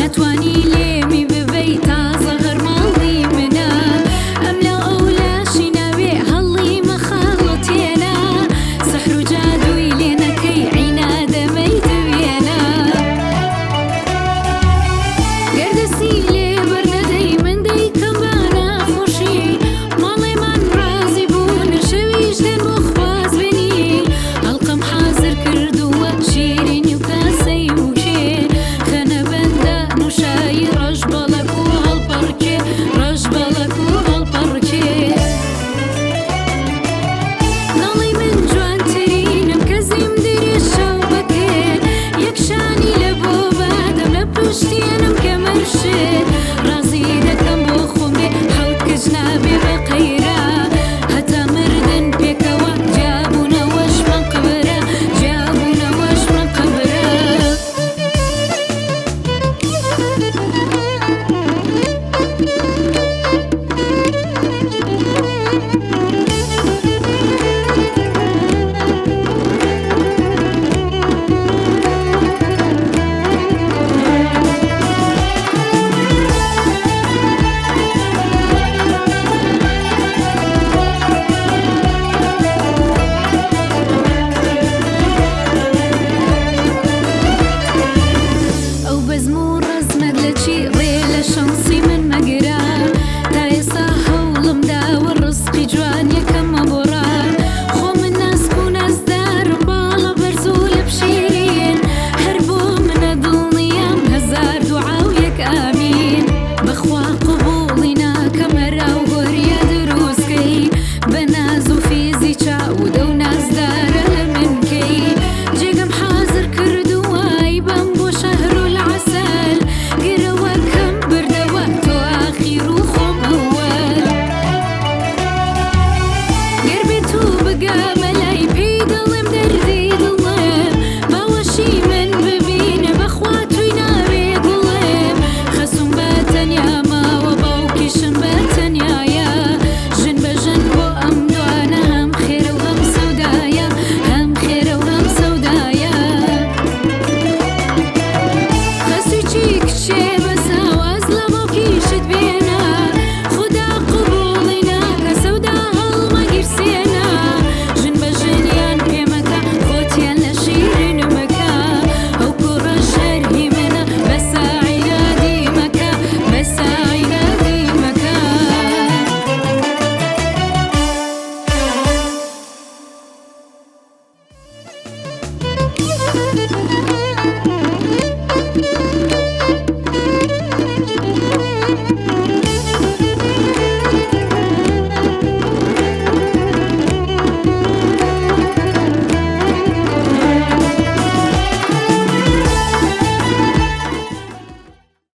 ناتوانی لێمی ببەی تازە هەرماڵی منە ئەم لە ئەولاشی ناوێ هەڵی مەخاڵەتێنە سەحر و جادووی لێ نەکەی عینادەمەی دوێنە گەردەسی لێ بەرنەدەی من دەیکەم بە ناخۆشی ماڵێمان ڕازی بوون شەویش دێن بۆ خوازبێنی هەڵقەم حازر کردووە شیرینی و کاسەی وشێ خەنە بەندە نوشایی ڕەش بەڵەک و هەڵپەڕکێ ڕەش بەڵەک و هەڵپەڕکێ ناڵی من جوانترینم کەزیم درێژە و بەکێن یەکشانی لە بۆ بادەم لە پشتێنم کە مەرشێت ڕازی دەکەم بۆ خۆم بێ حەوت کەس نابێ بە قەیرە هەتا مردن پێکەوە جابوونەوەش مەقبرە جابوونەوەش مەقبرە ئەو بەزم و ڕەزمەت لە چی